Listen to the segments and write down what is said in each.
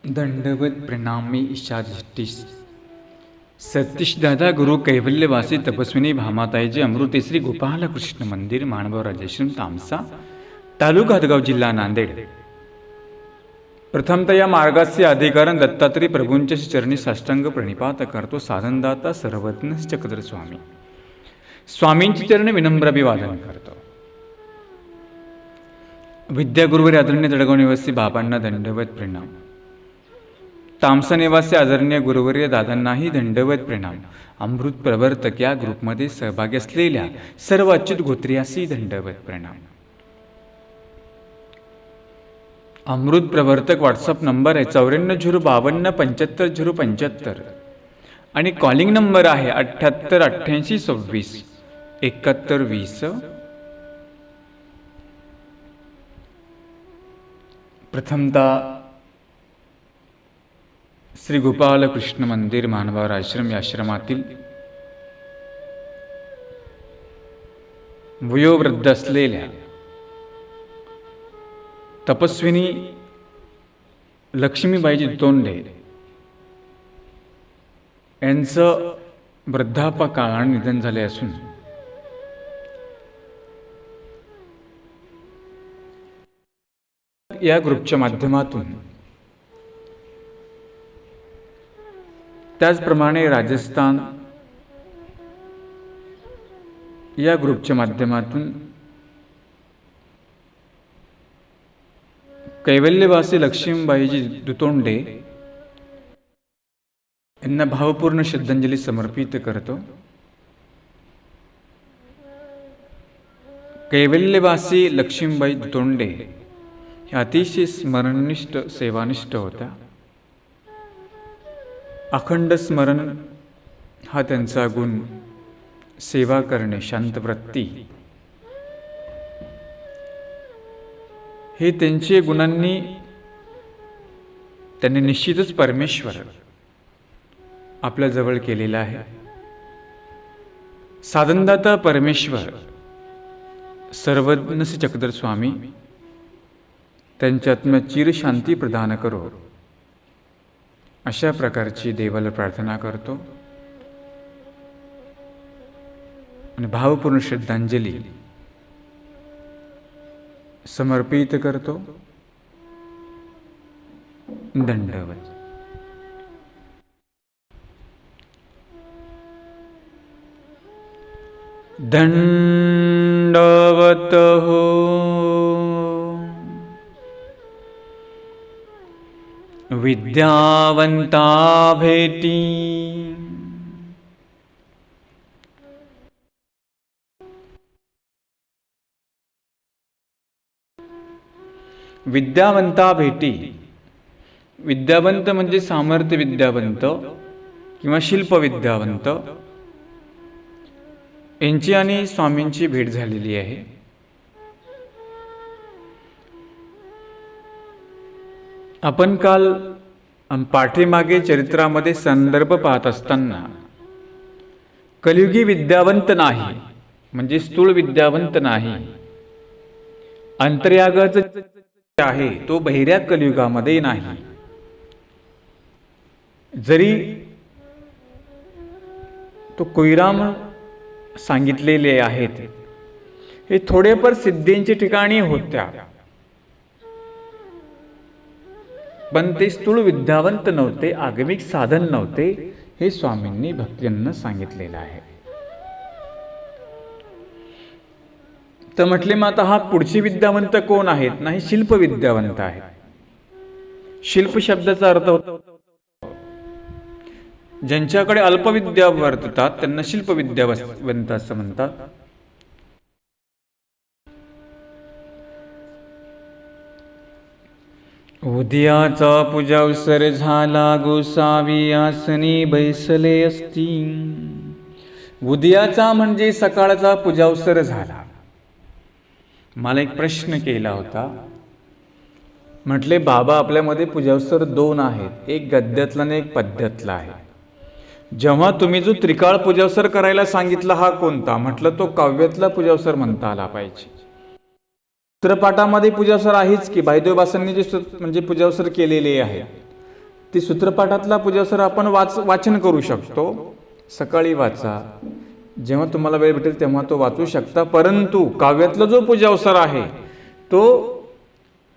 दंडवत प्रणामी ईशाधिष्ठिस सतीशदादा गुरु कैवल्यवासी तपस्विनी भामाताईचे अमृते श्री गोपालकृष्ण मंदिर माणगाव राजेश्रम तामसा तालुका हदगाव जिल्हा नांदेड। प्रथमतः या मार्गाचे अधिकारण दत्तात्रय प्रभूंच्या चरणी साष्टांग प्रणिपात करतो। साधनदाता सर्वज्ञ चक्रधर स्वामी स्वामींची चरणी विनम्र अभिवादन करतो। विद्यागुरुवर आदरणीय जळगाव निवासी बाबांना दंडवत प्रणाम। तामसा निवासी आदरणीय गुरुवर्य दादांनाही दंडवत प्रणाम। अमृत प्रवर्तक या ग्रुपमध्ये सहभागी असलेल्या सर्व अच्युत गोत्रियासी दंडवत प्रणाम। अमृत प्रवर्तक व्हॉट्सअप नंबर आहे 9405255075 आणि कॉलिंग नंबर आहे 7888267120। प्रथमतः श्री गोपालकृष्ण मंदिर मानवार आश्रम या आश्रमातील वयोवृद्ध असलेल्या तपस्विनी लक्ष्मीबाईजी तोंडे यांचं वृद्धापकाळाने निधन झाले असून या ग्रुपच्या माध्यमातून त्याचप्रमाणे राजस्थान या ग्रुपच्या माध्यमातून कैवल्यवासी लक्ष्मीबाईजी दुतोंडे यांना भावपूर्ण श्रद्धांजली समर्पित करतो। कैवल्यवासी लक्ष्मीबाई दुतोंडे ह्या अतिशय स्मरणनिष्ठ सेवानिष्ठ होत्या। अखंड स्मरण हा त्यांचा गुण, सेवा करणे, शांतवृत्ती हे त्यांचे गुणांनी त्यांनी निश्चितच परमेश्वर आपल्या जवळ केलेला आहे। साधनदाता परमेश्वर सर्वज्ञ चक्रधर स्वामी त्यांच्या आत्म्यात चिर शांती प्रदान करो अशा प्रकारची देवाला प्रार्थना करतो आणि भावपूर्ण श्रद्धांजली समर्पित करतो। दंडवत। दंडवत हो विद्यावंता भेटी विद्यावंता भेटी। विद्यावंत म्हणजे सामर्थ्य विद्यावंत किंवा शिल्प विद्यावंत यांची आणि स्वामींची भेट झालेली आहे। आपण काल पाठीमागे चरित्रामध्ये संदर्भ पाहत असताना कलियुगी विद्यावंत नाही म्हणजे स्थूल विद्यावंत नाही, अंतर्यागाच आहे तो बहिऱ्या कलियुगामध्ये नाही। जरी तो कोईराम सांगितलेले आहेत हे थोडेफार सिद्धींच्या ठिकाणी होत्या, पण ते स्थूल विद्यावंत नव्हते, आगमिक साधन नव्हते, हे स्वामींनी भक्तांना सांगितलेलं आहे। तर म्हटले मग आता हा पुढची विद्यावंत कोण आहेत? नाही, शिल्प विद्यावंत आहेत। शिल्प शब्दाचा अर्थ होतो ज्यांच्याकडे अल्पविद्या वर्ततात त्यांना शिल्प विद्यावंत असं म्हणतात। उद्याचा पूजा अवसर झाला, गोसावी आसनी बैसले असती। उद्याचा म्हणजे सकाळचा पूजा अवसर झाला। मला एक प्रश्न केला होता, म्हटले बाबा आपल्यामध्ये पूजा अवसर दोन आहेत, एक गद्यातला आणि एक पद्यातला आहे। जेव्हा तुम्ही जो त्रिकाळ पूजा अवसर करायला सांगितला हा कोणता? म्हटलं तो काव्यातला पूजा अवसर म्हणता आला पाहिजे। चित्रपाटामध्ये पूजासर आहेच की, भाईदेव बासांनी जे म्हणजे पूजासर केलेले आहे, ती सूत्रपाठातला पूजावसर आपण वाचन करू शकतो. सकाळी वाचा, जेव्हा तुम्हाला वेळ भेटेल तेव्हा तो वाचू शकता. परंतु काव्यातला जो पूजावसर आहे तो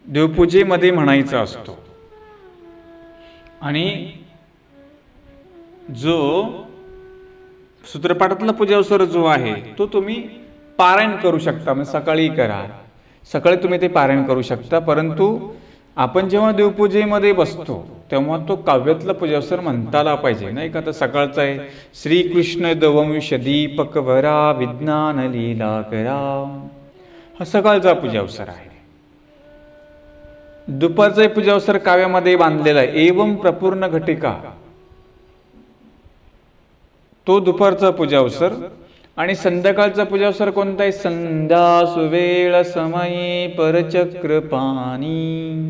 देवपूजेमध्ये म्हणायचा असतो. आणि जो सूत्रपाठातला पूजावसर जो आहे तो तुम्ही पारायण करू शकता. म्हणजे सकाळी करा, सकाळी तुम्ही ते पारायण करू शकता. परंतु आपण जेव्हा देवपूजेमध्ये बसतो तेव्हा तो काव्यातला पूजावसर म्हणता आला पाहिजे, नाही का? तर सकाळचा आहे श्रीकृष्ण दवंश दीपक वरा विज्ञान लीला करा, हा सकाळचा पूजावसर आहे. दुपारचा पूजावसर काव्यामध्ये बांधलेला आहे, एवं प्रपूर्ण घटिका, तो दुपारचा पूजावसर. आणि संध्याकाळचा पूजावसर कोणता आहे? संध्या सुवेळ समयी परचक्र पाणी,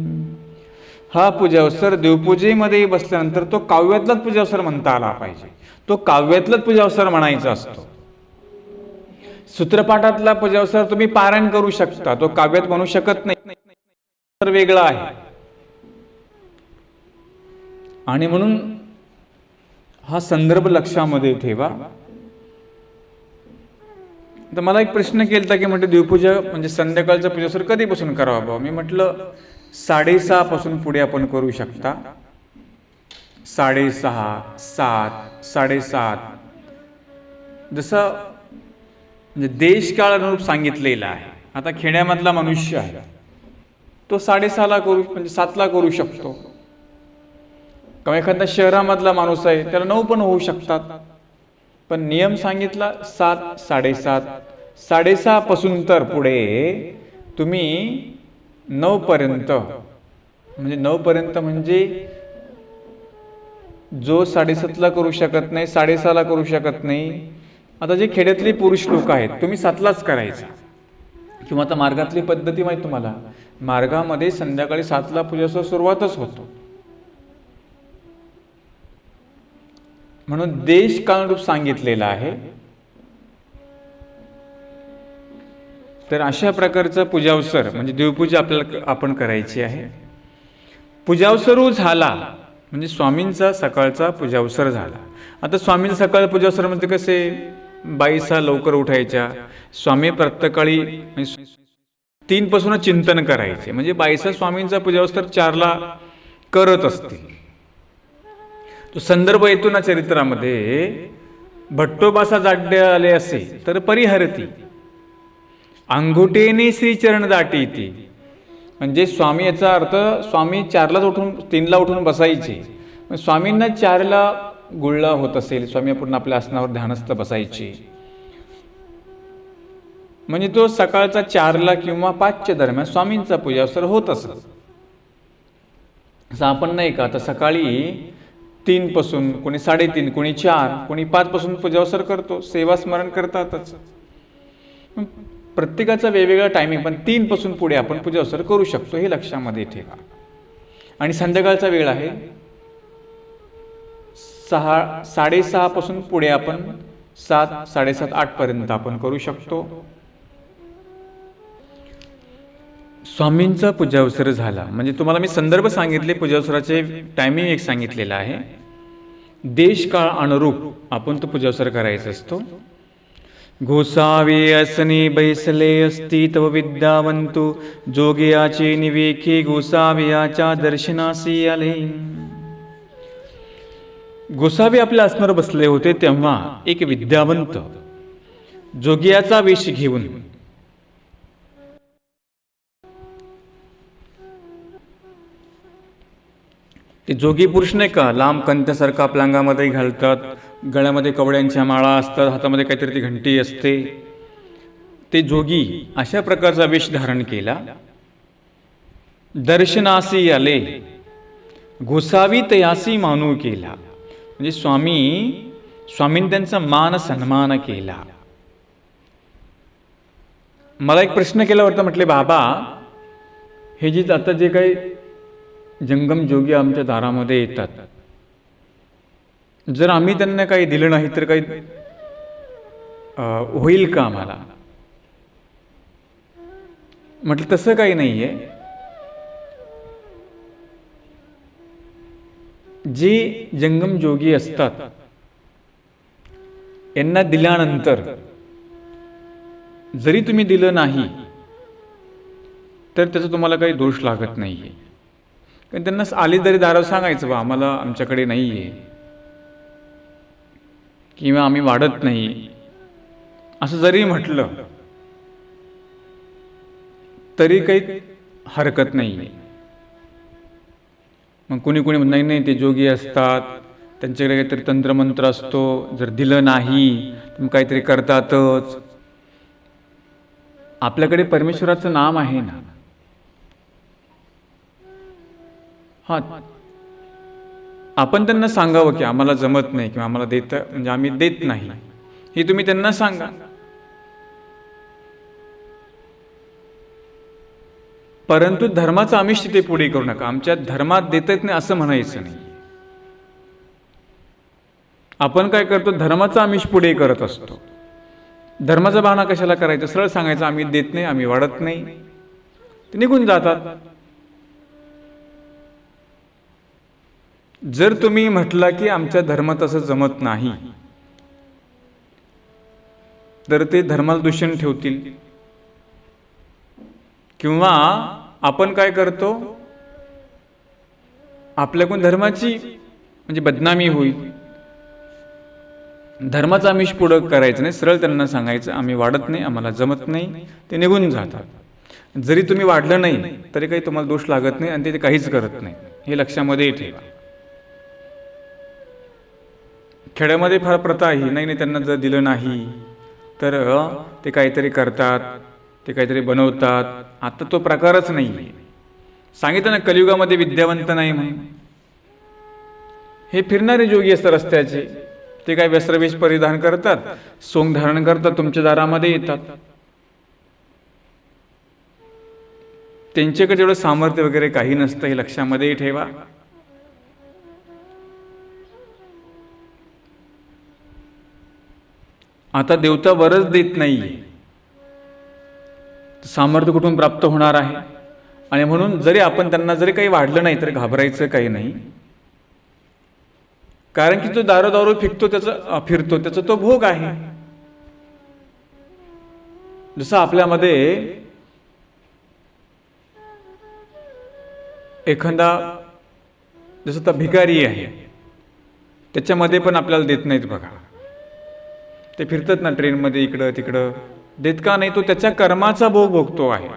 हा पूजावसर देवपूजेमध्ये बसल्यानंतर तो काव्यातलाच पूजावसर म्हणता आला पाहिजे. तो काव्यातलाच पूजावसर म्हणायचा असतो. सूत्रपाठातला पूजावसर तुम्ही पारायण करू शकता, तो काव्यात म्हणू शकत नाही, तर वेगळा आहे. आणि म्हणून हा संदर्भ लक्षामध्ये ठेवा. तर मला एक प्रश्न केला की म्हणजे देवपूजा म्हणजे संध्याकाळचा पूजावसर कधीपासून करावा बाबा? मी म्हटलं 6:30 पासून पुढे आपण करू शकता. 6:30, 7, 7:30, जसं म्हणजे देशकाळ अनुरूप सांगितलेला आहे. आता खेड्यामधला मनुष्य आहे तो 6:30ला करू म्हणजे 7ला करू शकतो. किंवा एखादा शहरामधला माणूस आहे त्याला 9 पण होऊ शकतात. पण नियम सांगितला 7, 7:30, 6:30 पासून तर पुढे तुम्ही 9 पर्यंत, म्हणजे 9 पर्यंत म्हणजे जो 7:30ला करू शकत नाही, 6:30ला करू शकत नाही. आता जे खेड्यातले पुरुष लोक आहेत तुम्ही 7लाच करायचा. किंवा आता मार्गातली पद्धती माहिती तुम्हाला, मार्गामध्ये संध्याकाळी 7ला पूजाचा सुरुवातच होतो. म्हणून देश काळानुरूप सांगितलेला आहे. तर अशा प्रकारचा पूजावसर म्हणजे देवपूजा आपल्याला आपण करायची आहे. पूजावसरू झाला म्हणजे स्वामींचा सकाळचा पूजावसर झाला. आता स्वामींचा सकाळ पूजावसर म्हणजे कसे, बाईसा लवकर उठायच्या, स्वामी प्रत्यकाळी 3 पासूनच चिंतन करायचे. म्हणजे बाईसा स्वामींचा पूजावसर 4ला करत असतील. तो संदर्भ येतो ना चरित्रामध्ये, भट्टोबासा जाड्य आले असे तर परिहरती, अंगुठेने श्रीचरण दाटी ती. म्हणजे स्वामी, याचा अर्थ स्वामी 4लाच उठून 3ला उठून बसायचे. स्वामींना 4ला गुळला होत असेल, स्वामी आपण आपल्या आसनावर ध्यानस्थ बसायचे. म्हणजे तो सकाळचा 4ला किंवा 5च्या दरम्यान स्वामींचा पूजावसर होत असत. असं आपण नाही का आता सकाळी 3 पासून, कोणी 3:30, कोणी 4, कोणी 5 पासून पूजावसर करतो, सेवा स्मरण करतातच. प्रत्येकाचा वेगवेगळा टायमिंग, पण 3 पासून पुढे आपण पूजावसर करू शकतो, हे लक्षामध्ये ठेवा. आणि संध्याकाळचा वेळ आहे 6:30 पासून पुढे आपण 7, 7:30, 8 पर्यंत आपण करू शकतो. स्वामींचा पूजावसर झाला म्हणजे तुम्हाला मी संदर्भ सांगितले, पूजावसराचे टायमिंग एक सांगितलेला आहे. देश काळ अनुरूप आपण तो पूजावसर करायचा असतो. गोसावे असने बैसले असती तव विद्यावंतु, जोगियाचे निवेखे गोसावियाच्या दर्शनासी आले. गोसावी आपल्या आसनावर बसले होते तेव्हा एक विद्यावंत जोगियाचा वेश घेऊन ते जोगी पुरुष नाही का, लांब कंत्यासारखा आपल्या अंगामध्ये घालतात, गळ्यामध्ये कवड्यांच्या माळा असतात, हातामध्ये काहीतरी ती घंटी असते, ते जोगी अशा प्रकारचा वेश धारण केला. दर्शनासी आले गोसावी तयासी मानू केला. म्हणजे स्वामींनी त्यांचा मान सन्मान केला. मला एक प्रश्न केला होता, म्हटले बाबा हे जे आता जे काही जंगम जोगी आमच्या दारामध्ये येतात, जर आम्ही त्यांना काही दिलं नाही तर काही होईल का आम्हाला? म्हटलं तसं काही नाहीये. जे जंगम जोगी असतात यांना दिल्यानंतर जरी तुम्ही दिलं नाही तर त्याचा तुम्हाला काही दोष लागत नाहीये. कारण त्यांना आली तरी दारावर सांगायचं, बा आम्हाला आमच्याकडे नाहीये किंवा आम्ही वाढत नाही, असं जरी म्हटलं तरी काही हरकत नाहीये. मग कुणी कुणी नाही नाही ते जोगी असतात, त्यांच्याकडे काहीतरी तंत्रमंत्र असतो, जर दिलं नाही तर काहीतरी करतातच. आपल्याकडे परमेश्वराचं नाम आहे ना. हा, आपण त्यांना सांगावं की आम्हाला जमत नाही किंवा आम्हाला देत म्हणजे आम्ही देत नाही, हे तुम्ही त्यांना सांगा. परंतु धर्माचं आमिष तिथे पुढे करू नका. आमच्या धर्मात देत नाही असं म्हणायचं नाही. आपण काय करतो, धर्माचं आमिष पुढे करत असतो. धर्माचा बहाणा कशाला करायचा, सरळ सांगायचं आम्ही देत नाही, आम्ही वाढत नाही, ते निघून जातात. जर तुम्ही म्हटला की आमच्या धर्मात असं जमत नाही, तर ते धर्माला दूषण ठेवतील. किंवा आपण काय करतो, आपल्याकडून धर्माची म्हणजे बदनामी होईल. धर्माचा आमिष पुढं करायचं नाही, सरळ त्यांना सांगायचं आम्ही वाढत नाही, आम्हाला जमत नाही, ते निघून जातात. जरी तुम्ही वाढलं नाही तरी काही तुम्हाला दोष लागत नाही आणि ते काहीच करत नाही, हे लक्षामध्ये ठेवा. खेड्यामध्ये फार प्रथा आहे, नाही नाही त्यांना जर दिलं नाही तर ते काहीतरी करतात, ते काहीतरी बनवतात. आता तो प्रकारच नाही. सांगितलं ना कलियुगामध्ये विद्यावंत नाही म्हणून. हे फिरणारे जोगी असतात रस्त्याचे, ते काय वस्त्रवेश परिधान करतात, सोंग धारण करतात, तुमच्या दारामध्ये येतात. त्यांच्याकडे एवढं सामर्थ्य वगैरे काही नसतं, हे लक्षामध्ये ठेवा. आता देवता वरच देत नाहीये, सामर्थ्य कुठून प्राप्त होणार आहे. आणि म्हणून जरी आपण त्यांना जरी काही वाढलं नाही तर घाबरायचं काही नाही. कारण की तो दारोदारो फिरतो त्याचा तो भोग आहे. जसं आपल्यामध्ये एखादा जसं तर भिकारी आहे, त्याच्यामध्ये पण आपल्याला देत नाहीत बघा. ते फिरतात ना ट्रेनमध्ये इकडं तिकडं, देत का नाही, तो त्याच्या कर्माचा भोग भोगतो आहे.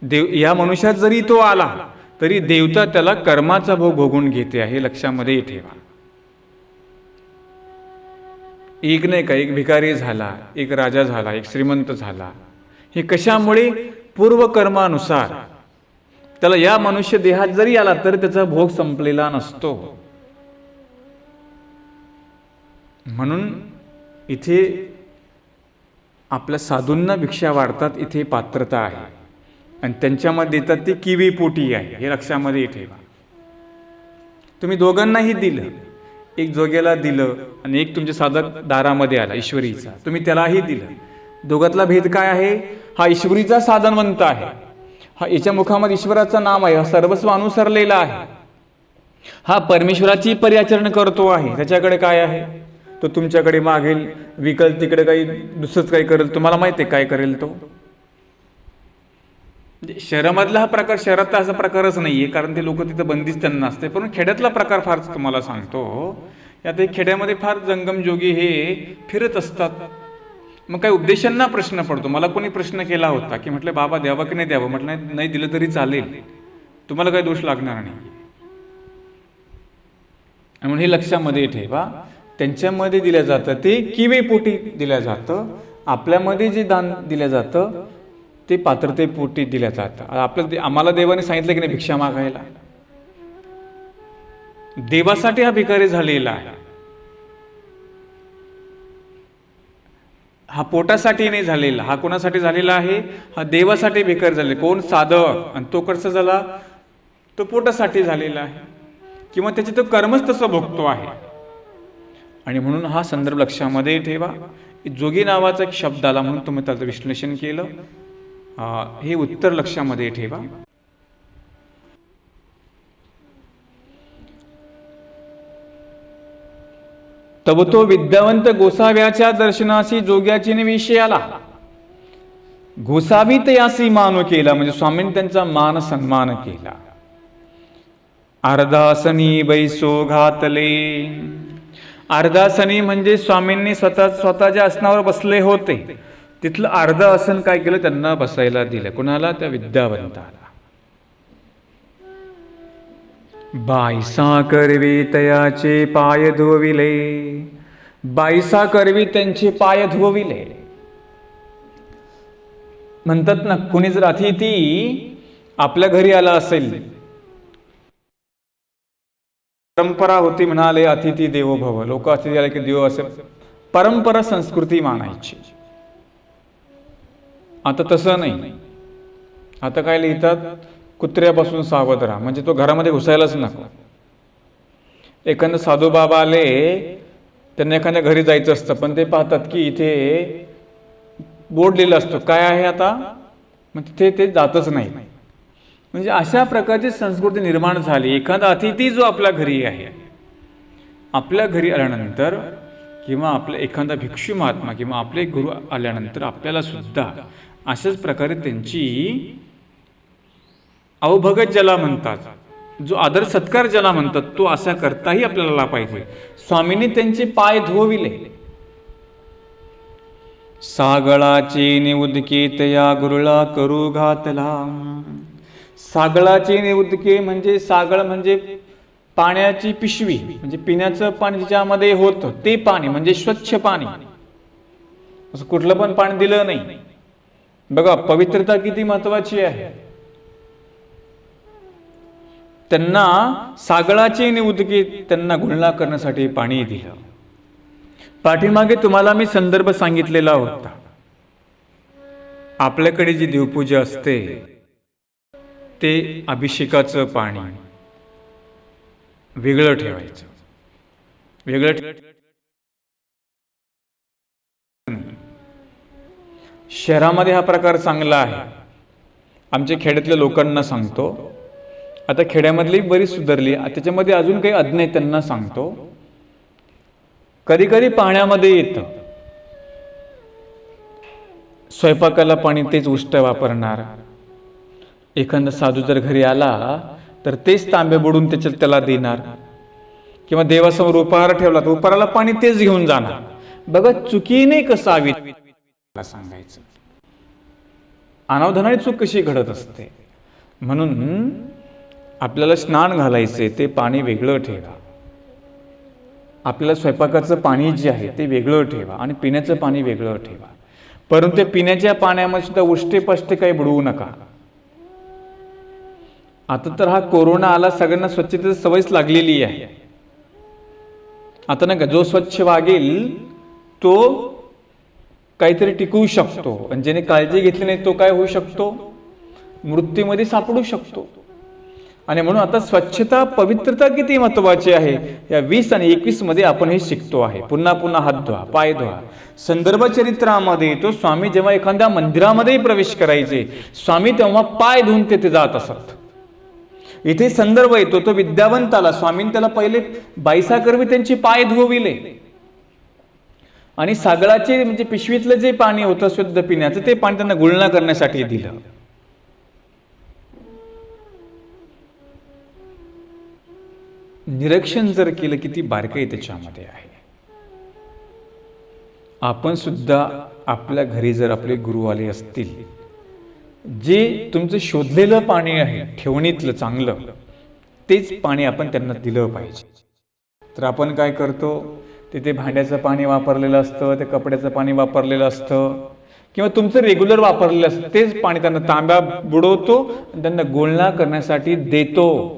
देव या मनुष्यात जरी तो आला तरी देवता त्याला कर्माचा भोग भोगून घेते आहे, लक्षामध्ये ठेवा. एक नाही का, एक भिकारी झाला, एक राजा झाला, एक श्रीमंत झाला, हे कशामुळे, पूर्वकर्मानुसार. त्याला या मनुष्य देहात जरी आला तरी त्याचा भोग संपलेला नसतो. म्हणून इथे आपल्या साधूंना भिक्षा वाढतात, इथे पात्रता आहे. आणि त्यांच्यामध्ये देतात ते किवीपोटी आहे, हे लक्षामध्ये ठेवा. तुम्ही दोघांनाही दिलं, एक जोग्याला दिलं आणि एक तुमच्या साधक दारामध्ये आला ईश्वरीचा, तुम्ही त्यालाही दिलं. दोघातला भेद काय आहे, हा ईश्वरीचा साधनवंत आहे, हा याच्या मुखामध्ये ईश्वराचं नाम आहे, हा सर्वस्व अनुसरलेला आहे, हा परमेश्वराची पर्याचरण करतो आहे. त्याच्याकडे काय आहे, तो तुमच्याकडे मागेल, विकल, तिकडे काही दुसरंच काही करेल, तुम्हाला माहिती आहे काय करेल तो. शहरामधला हा प्रकार, शहरातला असा प्रकारच नाहीये, कारण ते लोक तिथं बंदिस्त त्यांना असते. पण खेड्यातला प्रकार फार तुम्हाला सांगतो. यात खेड्यामध्ये फार जंगम जोगी हे फिरत असतात. मग काही उपदेशांना प्रश्न पडतो. मला कोणी प्रश्न केला होता की म्हटलं बाबा द्यावं की नाही द्यावं, म्हटलं नाही दिलं तरी चालेल, तुम्हाला काही दोष लागणार नाही. म्हणून हे लक्षामध्ये ठेवा. त्यांच्यामध्ये दिलं जातं ते किवेपोटी दिलं जातं, आपल्यामध्ये जे दान दिलं जातं ते पात्रतेपोटी दिलं जातं. आम्हाला देवाने सांगितलं की नाही भिक्षा मागायला, देवासाठी हा भिकारी झालेला आहे. हा पोटासाठी नाही झालेला, हा कोणासाठी झालेला आहे, हा देवासाठी भिकारी झाले. कोण, साधक. आणि तो कसा झाला, तो पोटासाठी झालेला आहे, किंवा त्याचे तो कर्मच तसं भोगतो आहे. आणि म्हणून हा संदर्भ लक्षामध्ये ठेवा. जोगी नावाचा एक शब्द आला म्हणून तुम्ही त्याचं विश्लेषण केलं, हे उत्तर लक्षामध्ये ठेवा. तब तो विद्यावंत गोसाव्याच्या दर्शनाशी जोग्याची विषय आला. गोसावीत यासी मान केला, म्हणजे स्वामींनी त्यांचा मान सन्मान केला. अर्धासनी बैसो घातले. अर्धासनी म्हणजे स्वामींनी स्वतःच्या आसनावर बसले होते, तिथलं अर्ध आसन काय केलं, त्यांना बसायला दिलं. कुणाला? त्या विद्यावंताला. बाईसा करवी तयाचे पाय धुविले. बाईसा करवी त्यांचे पाय धुविले. म्हणतात ना, कुणी जर अतिथी आपल्या घरी आला असेल, परंपरा होती, म्हणाले अतिथी देवो भव. लोक अतिथी आले की देव असे परंपरा संस्कृती मानायची. आता तसं नाही. आता काय लिहितात, कुत्र्यापासून सावध राहा, म्हणजे तो घरामध्ये घुसायलाच नको. एखादं साधू बाबा आले, त्यांना एखाद्या घरी जायचं असतं, पण ते पाहतात की इथे बोर्ड लिहिला असतो, काय आहे आता, मग तिथे ते जातच नाही. म्हणजे अशा प्रकारची संस्कृती निर्माण झाली. एखादा अतिथी जो आपल्या घरी आहे, आपल्या घरी आल्यानंतर, किंवा आपला एखादा भिक्षू महात्मा किंवा आपले गुरु आल्यानंतर आपल्याला सुद्धा अशाच प्रकारे त्यांची अवभगत ज्याला म्हणतात, जो आदर सत्कार ज्याला म्हणतात, तो असा करताही आपल्याला पाहिजे. स्वामींनी त्यांचे पाय धुविले. सागळाचे निउदके तया गुरुळा करू घातला. सागळाचे निउदके म्हणजे, सागळ म्हणजे पाण्याची पिशवी, म्हणजे पिण्याचं पाणी ज्याच्यामध्ये होतं ते पाणी, म्हणजे स्वच्छ पाणी. असं कुठलं पण पाणी दिलं नाही. बघा पवित्रता किती महत्वाची आहे. त्यांना सागळाचे निउदके, त्यांना गुळणा करण्यासाठी पाणी दिलं. पाठीमागे तुम्हाला मी संदर्भ सांगितलेला होता. आपल्याकडे जी देवपूजा असते ते अभिषेकाचं पाणी वेगळं ठेवायचं. वेगळं शहरामध्ये हा प्रकार चांगला आहे. आमच्या खेड्यातल्या लोकांना सांगतो, आता खेड्यामधली बरीच सुधारली, त्याच्यामध्ये अजून काही अज्ञ त्यांना सांगतो. कधी कधी पाण्यामध्ये येतं, स्वयंपाकाला पाणी तेच उष्ट वापरणार. एखादा साधू जर घरी आला तर तेच तांबे बुडून त्याला देणार, किंवा देवासमोर उपहार ठेवला तर उपहाराला पाणी तेच घेऊन जाणार. बघा चुकीने कसावी सांगायचं, अनावधानाने चूक कशी घडत असते. म्हणून आपल्याला स्नान घालायचे ते पाणी वेगळं ठेवा. आपल्याला स्वयंपाकाचं पाणी जे आहे ते वेगळं ठेवा आणि पिण्याचं पाणी वेगळं ठेवा. परंतु त्या पिण्याच्या पाण्यामध्ये सुद्धा उष्टे पष्टे काही बुडवू नका. आता तर हा कोरोना आला, सगळ्यांना स्वच्छतेची सवयच लागलेली आहे. आता नाही का, जो स्वच्छ वागेल तो काहीतरी टिकवू शकतो, आणि ज्याने काळजी घेतली नाही तो काय होऊ शकतो, मृत्यूमध्ये सापडू शकतो. आणि म्हणून आता स्वच्छता, पवित्रता किती महत्वाची आहे, या 20 आणि 21 मध्ये आपण हे शिकतो आहे. पुन्हा पुन्हा हात धुवा, पाय धुवा. संदर्भ चरित्रामध्ये येतो, स्वामी जेव्हा एखाद्या मंदिरामध्ये प्रवेश करायचे, स्वामी तेव्हा पाय धुवून तेथे जात असत. इथे संदर्भ येतो तो विद्यावंताला, स्वामींनी त्याला पहिले बाईसा करवी त्यांचे पाय धुविले, आणि सागळाचे म्हणजे पिशवीतलं जे पाणी होतं शुद्ध पिण्याचं, ते पाणी त्यांना गुळणा करण्यासाठी दिलं. निरीक्षण जर केलं किती बारकाई त्याच्यामध्ये आहे. आपण सुद्धा आपल्या घरी जर आपले गुरु आले असतील, जे तुमचं शोधलेलं पाणी आहे ठेवणीतलं चांगलं, तेच पाणी आपण त्यांना दिलं पाहिजे. तर आपण काय करतो, तिथे भांड्याचं पाणी वापरलेलं असतं, ते कपड्याचं पाणी वापरलेलं असतं, किंवा तुमचं रेग्युलर वापरलेलं असतं, तेच पाणी त्यांना तांब्या बुडवतो आणि त्यांना गुळणा करण्यासाठी देतो.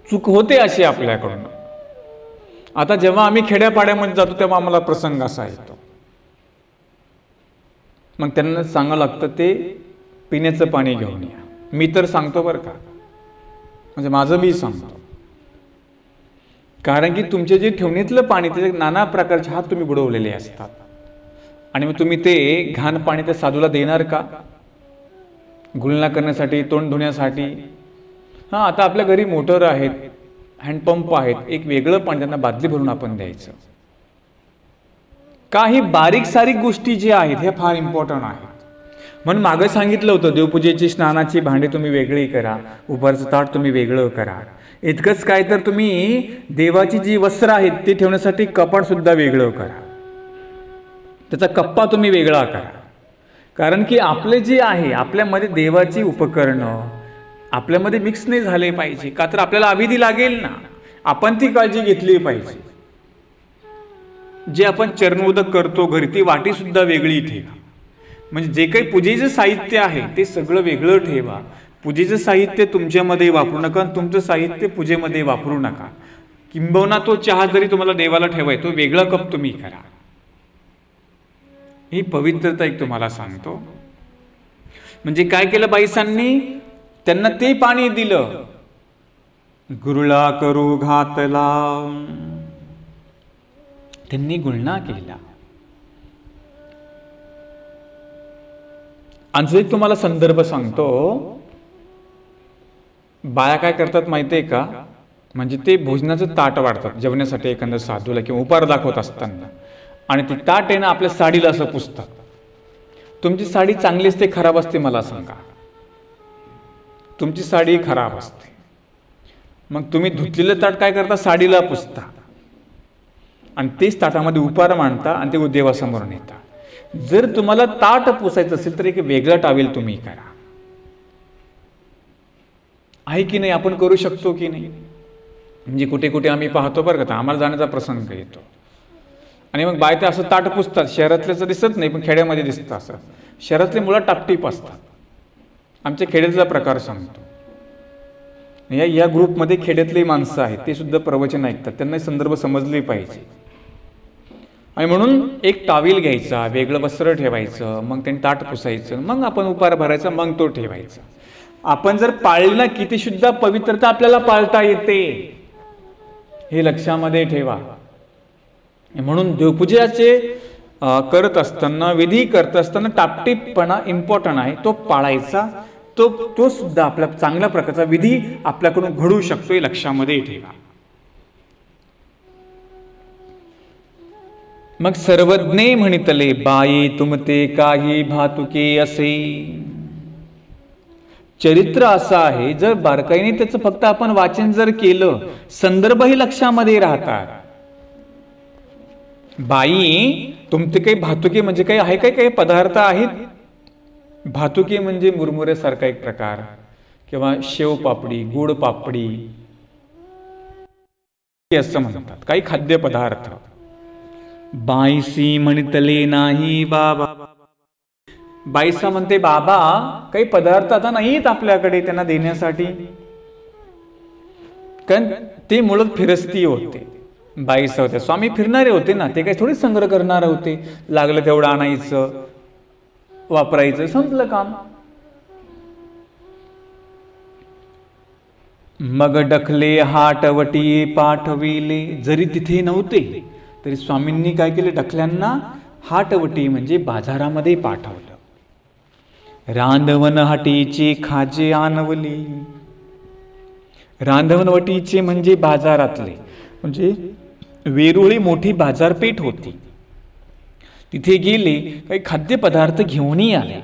चूक होते अशी आपल्याकडून. आता जेव्हा आम्ही खेड्यापाड्यामध्ये जातो तेव्हा आम्हाला प्रसंग असा येतो, मग त्यांना सांगावं लागतं ते पिण्याचं पाणी घेऊन या. मी तर सांगतो बरं का, म्हणजे माझं मी सांगतो, कारण की तुमचे जे ठेवणीतलं पाणी त्याचे नाना प्रकारचे हात तुम्ही बुडवलेले असतात, आणि मग तुम्ही ते घाण पाणी त्या साधूला देणार का, गुळणा करण्यासाठी, तोंड धुण्यासाठी? हां, आता आपल्या घरी मोटर आहेत, हँडपंप आहेत, एक वेगळं पाणी त्यांना बादली भरून आपण द्यायचं. काही बारीक सारीक गोष्टी ज्या आहेत ह्या फार इम्पॉर्टंट आहेत. म्हणून मागं सांगितलं होतं देवपूजेची स्नानाची भांडी तुम्ही वेगळी करा, उपहाराचं ताट तुम्ही वेगळं करा. इतकंच काय तर तुम्ही देवाची जी वस्त्र आहेत ते ठेवण्यासाठी कपाट सुद्धा वेगळं करा, त्याचा कप्पा तुम्ही वेगळा करा. कारण की आपले जे आहे आपल्यामध्ये देवाची उपकरणं आपल्यामध्ये मिक्स नाही झाले पाहिजे. का तर आपल्याला अविधी लागेल ना, आपण ती काळजी घेतली पाहिजे. जे आपण चरणोदक करतो घरी ती वाटी सुद्धा वेगळी ठेवा. म्हणजे जे काही पूजेचं साहित्य आहे ते सगळं वेगळं ठेवा. पूजेचं साहित्य तुमच्यामध्ये वापरू नका, तुमचं साहित्य पूजेमध्ये वापरू नका. किंबहुना तो चहा जरी तुम्हाला देवाला ठेवाय तो वेगळा कप तुम्ही करा. ही पवित्रता एक तुम्हाला सांगतो. म्हणजे काय केलं बाईसांनी, त्यांना ते पाणी दिलं. गुरुळा करू घातला, त्यांनी गुळणा केला. आणि एक तुम्हाला संदर्भ सांगतो. बाया काय करतात माहितीये का, म्हणजे ते भोजनाचं ताट वाढतात जेवण्यासाठी एखाद्या साधूला किंवा उपहार दाखवत असताना, आणि ती ताट आहे ना आपल्या साडीला असं पुसतात. तुमची साडी चांगली असते खराब असते मला सांगा? तुमची साडी खराब असते. मग तुम्ही धुतलेलं ताट काय करता, साडीला पुसता आणि तेच ताटामध्ये उपहार मांडता आणि ते देवासमोर नेता. जर तुम्हाला ताट पुसायचं असेल तर एक वेगळा टावेल तुम्ही करा. आहे की नाही, आपण करू शकतो की नाही? म्हणजे कुठे कुठे आम्ही पाहतो बरं का, आम्हाला जाण्याचा प्रसंग येतो आणि मग बायका असं ताट पुसतात. शहरातल्याचं दिसत नाही पण खेड्यामध्ये दिसतं. असं शहरातले मुळात टापटीप असतात. आमच्या खेड्यातला प्रकार सांगतो. या ग्रुपमध्ये खेड्यातली माणसं आहेत, ते सुद्धा प्रवचन ऐकतात, त्यांना संदर्भ समजले पाहिजे. आणि म्हणून एक टावेल घ्यायचा, वेगळं वस्त्र ठेवायचं, मग त्यांनी ताट पुसायचं, मग आपण उपहार भरायचा, मग तो ठेवायचा. आपण जर पाळली ना की ती सुद्धा पवित्रता आपल्याला पाळता येते, हे लक्षामध्ये ठेवा. म्हणून देवपूजेचे करत असताना, विधी करत असताना टापटीपणा इम्पॉर्टंट आहे, तो पाळायचा. तो सुद्धा आपल्या चांगल्या प्रकारचा विधी आपल्याकडून घडू शकतो, हे लक्षामध्ये ठेवा. मग सर्वज्ञे म्हणितले बाई तुमते काही भातुके असे. चरित्र असं आहे, जर बारकाईने त्याचं फक्त आपण वाचन जर केलं, संदर्भही लक्षामध्ये राहतात. बाई तुमचे काही भातुके म्हणजे काही आहे, काही पदार्थ आहेत. भातुके म्हणजे मुरमुऱ्यासारखा एक प्रकार, किंवा शेव पापडी, गुड पापडी असं म्हणतात, काही खाद्यपदार्थ. बाईसी म्हणतले नाही बाबा. बाईसा म्हणते बाबा काही पदार्थ आता नाहीत आपल्याकडे त्यांना देण्यासाठी, कारण ते मुळात फिरस्ती होते. बाईसा होते, स्वामी फिरणारे होते ना, ते काही थोडे संग्रह करणारे होते. लागलं तेवढं आणायचं, वापरायचं, संपलं काम. मग डखले हाटवटी पाठविले. जरी तिथे नव्हते तरी स्वामींनी काय केले, डखल्यांना हाटवटी म्हणजे बाजारामध्ये पाठवलं. रांधवन हाटीची खाजे आणवली. रांधवनवटीचे म्हणजे बाजारातले, म्हणजे वेरुळी मोठी बाजारपेठ होती. तिथे गेले, काही खाद्यपदार्थ घेऊनही आले.